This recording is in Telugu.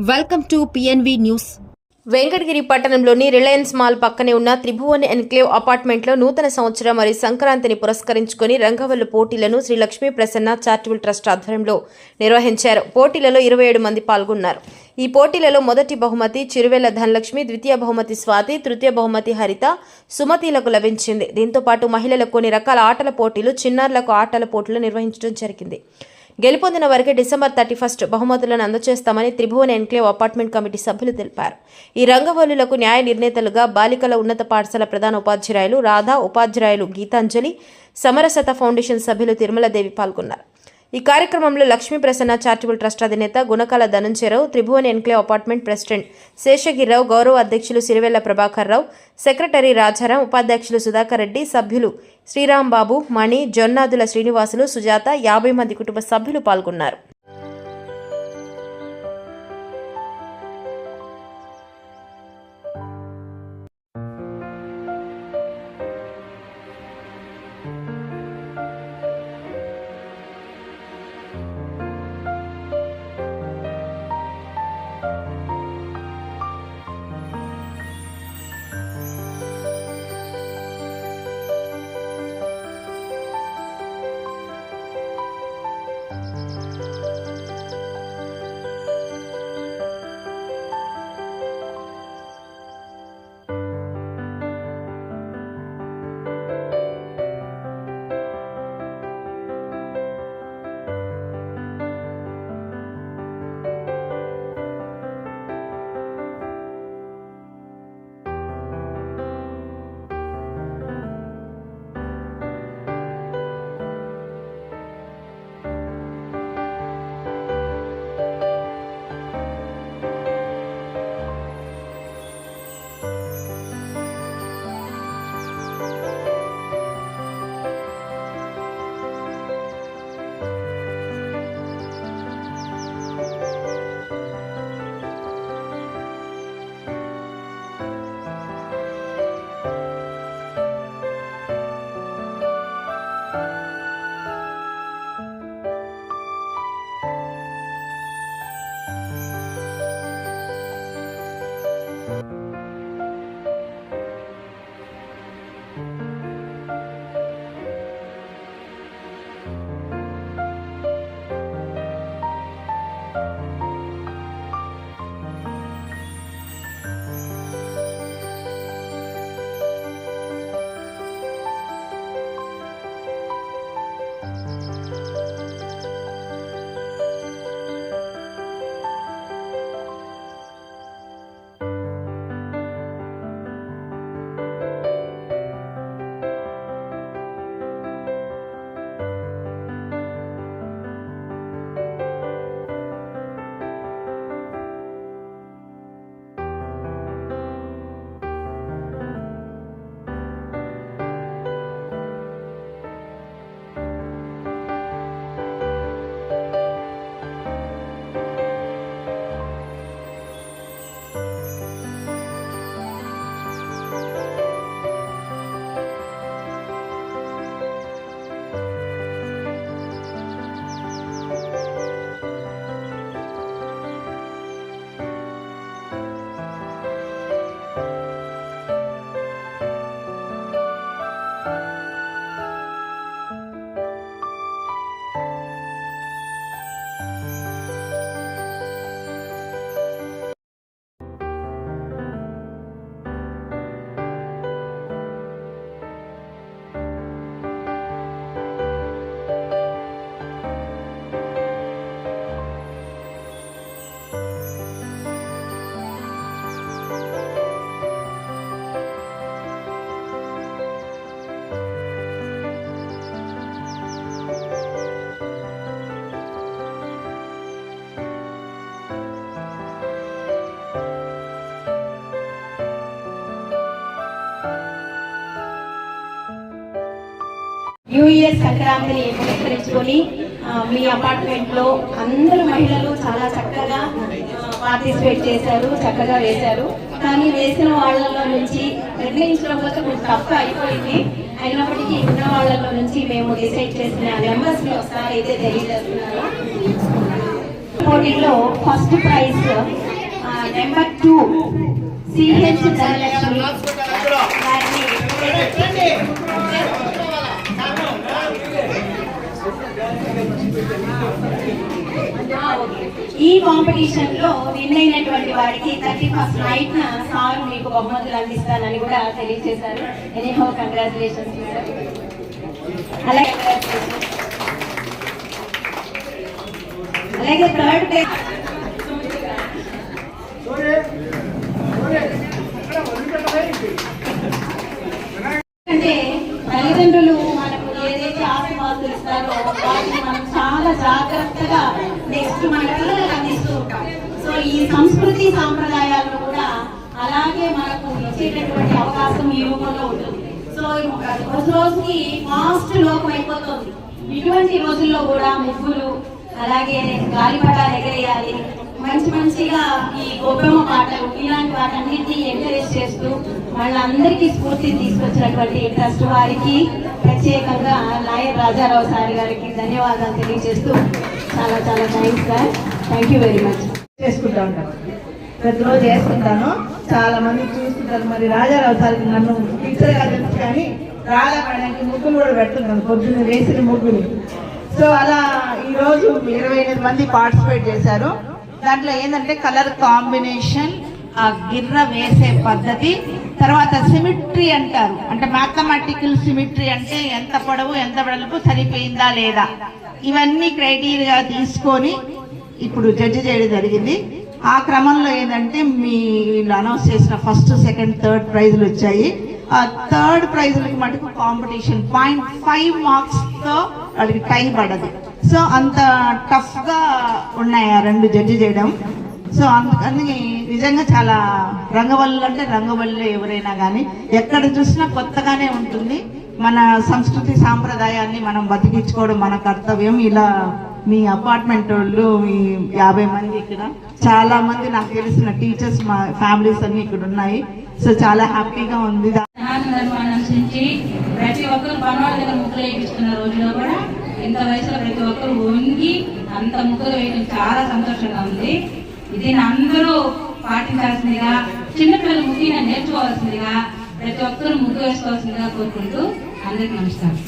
Welcome to PNV news. Venkatagiri పట్టణంలోని రిలయన్స్ మాల్ పక్కనే ఉన్న త్రిభువన్ ఎన్క్లేవ్ అపార్ట్మెంట్లో నూతన సంవత్సరం మరియు సంక్రాంతిని పురస్కరించుకుని రంగవల్లు పోటీలను శ్రీ లక్ష్మీ ప్రసన్న చారిటబుల్ ట్రస్ట్ ఆధ్వర్యంలో నిర్వహించారు. పోటీలలో 27 మంది పాల్గొన్నారు. ఈ పోటీలలో మొదటి బహుమతి చిరువెల్ల ధనలక్ష్మి, ద్వితీయ బహుమతి స్వాతి, తృతీయ బహుమతి హరిత, సుమతిలకు లభించింది. దీంతో పాటు మహిళలకు కొన్ని రకాల ఆటల పోటీలు, చిన్నారులకు ఆటల పోటీలు నిర్వహించడం జరిగింది. గెలుపొందిన వారికి డిసెంబర్ 31 బహుమతులను అందజేస్తామని త్రిభువన్ ఎన్క్లేవ్ అపార్ట్మెంట్ కమిటీ సభ్యులు తెలిపారు. ఈ రంగవల్లులకు న్యాయ నిర్ణేతలుగా బాలికల ఉన్నత పాఠశాల ప్రధాన ఉపాధ్యాయులు రాధా, ఉపాధ్యాయులు గీతాంజలి, సమరసత ఫౌండేషన్ సభ్యులు తిరుమలదేవి పాల్గొన్నారు. ఈ కార్యక్రమంలో లక్ష్మీ ప్రసన్న చారిటబుల్ ట్రస్ట్ అధినేత Gunakala Dhananjayarao, Tribhuvan enclave apartment president Seshagirirao, గౌరవ అధ్యక్షులు సిరివెల్ల ప్రభాకర్ రావు, సెక్రటరీ రాజారాం, ఉపాధ్యక్షులు సుధాకర్ రెడ్డి, సభ్యులు శ్రీరాంబాబు, మణి, జొన్నాదుల శ్రీనివాసులు, సుజాత, 50 మంది కుటుంబ సభ్యులు పాల్గొన్నారు. న్యూ ఇయర్ సంక్రాంతిని పురస్కరించుకొని మీ అపార్ట్మెంట్లో అందరూ మహిళలు చాలా చక్కగా పార్టిసిపేట్ చేశారు, చక్కగా వేశారు. కానీ వేసిన వాళ్ళలో నుంచి నిర్ణయించడంలో కొంచెం తప్పు అయిపోయింది. అయినప్పటికీ ఉన్న వాళ్ళలో నుంచి మేము డిసైడ్ చేసిన నెంబర్స్ ఒకసారి అయితే తెలియజేస్తున్నాను. పోటీలో first prize number 2 CH Dhanalakshmi ఈ కాంపిటీషన్ లో విన్ అయినటువంటి వారికి 31st నైట్ సార్ మీకు బహుమతులు అందిస్తానని కూడా తెలియజేశారు. Anyhow congratulations madam. అలాగే థర్డ్ ప్లేస్ అంటే తల్లిదండ్రులు మనకు ఏదైతే ఆశీర్వాదాలు ఇస్తారో వాటిని మనం చాలా జాగ్రత్తగా నెక్స్ట్ మన పిల్లలకు అందిస్తూ ఉంటాం. సో ఈ సంస్కృతి సాంప్రదాయాలను కూడా అలాగే మనకు ఇచ్చేటటువంటి అవకాశం ఈ రూపంలో ఉంటుంది. సో రోజు రోజుకి ఫాస్ట్ లోకం అయిపోతుంది. ఇటువంటి రోజుల్లో కూడా ముగ్గులు అలాగే గాలిపటాలు ఎగరేయాలి, మంచిగా ఈ గొప్పమ్మ పాటలు ఇలాంటి వాటన్నిటినీ ఎంకరేజ్ చేస్తూ వాళ్ళందరికీ స్ఫూర్తిని తీసుకొచ్చినటువంటి ట్రస్ట్ వారికి ప్రత్యేకంగా లాయర్ రాజారావు సార్ గారికి ధన్యవాదాలు తెలియజేస్తూ చాలా thanks sir. Thank you very much. చేసుకుంటా ఉంటాను, ప్రతిరోజు చేసుకుంటాను. చాలా మంది చూస్తుంటారు. మరి రాజారావు సార్కి నన్ను పిక్చర్గా తెలుసు, కానీ రాధా మేడానికి ముగ్గులు కూడా పెడుతున్నాను, పొద్దున్న వేసిన ముగ్గులు. సో అలా ఈరోజు 28 మంది పార్టిసిపేట్ చేశారు. దాంట్లో ఏంటంటే కలర్ కాంబినేషన్, ఆ గిర్ర వేసే పద్ధతి, తర్వాత సిమిట్రీ అంటారు. అంటే మ్యాథమెటికల్ సిమిట్రీ అంటే ఎంత పొడవు ఎంత వెడల్పు సరిపోయిందా లేదా, ఇవన్నీ క్రైటీరియా తీసుకొని ఇప్పుడు జడ్జి చేయడం జరిగింది. ఆ క్రమంలో ఏంటంటే వీళ్ళు అనౌన్స్ చేసిన ఫస్ట్ సెకండ్ థర్డ్ ప్రైజులు వచ్చాయి. ఆ థర్డ్ ప్రైజులకి మటుకు కాంపిటీషన్ 0.5 మార్క్స్తో వాళ్ళకి టై పడదు. సో అంత టఫ్గా ఉన్నాయి ఆ రెండు జడ్జి చేయడం. సో అందుకని నిజంగా చాలా రంగవల్లు అంటే రంగవల్లి ఎవరైనా కానీ ఎక్కడ చూసినా కొత్తగానే ఉంటుంది. మన సంస్కృతి సాంప్రదాయాన్ని మనం బతికించుకోవడం మన కర్తవ్యం. ఇలా మీ అపార్ట్మెంట్ వాళ్ళు 50 మంది, ఇక్కడ చాలా మంది నాకు తెలిసిన టీచర్స్, మా ఫ్యామిలీస్ అన్ని ఇక్కడ ఉన్నాయి. సో చాలా హ్యాపీగా ఉంది. నుంచి ప్రతి ఒక్కరు పనవాళ్ళ దగ్గర ముగ్గులు వేయించుకున్న రోజులో కూడా ఇంత వయసులో ప్రతి ఒక్కరు వంగి అంత ముగ్గులు వేయడం చాలా సంతోషంగా ఉంది. దీన్ని అందరూ పాటించాల్సిందిగా, చిన్నపిల్లలు ముఖ్యంగా నేర్చుకోవాల్సిందిగా, ప్రతి ఒక్కరు ముగ్గు వేసుకోవాల్సిందిగా కోరుకుంటూ అందరికీ నమస్కారం.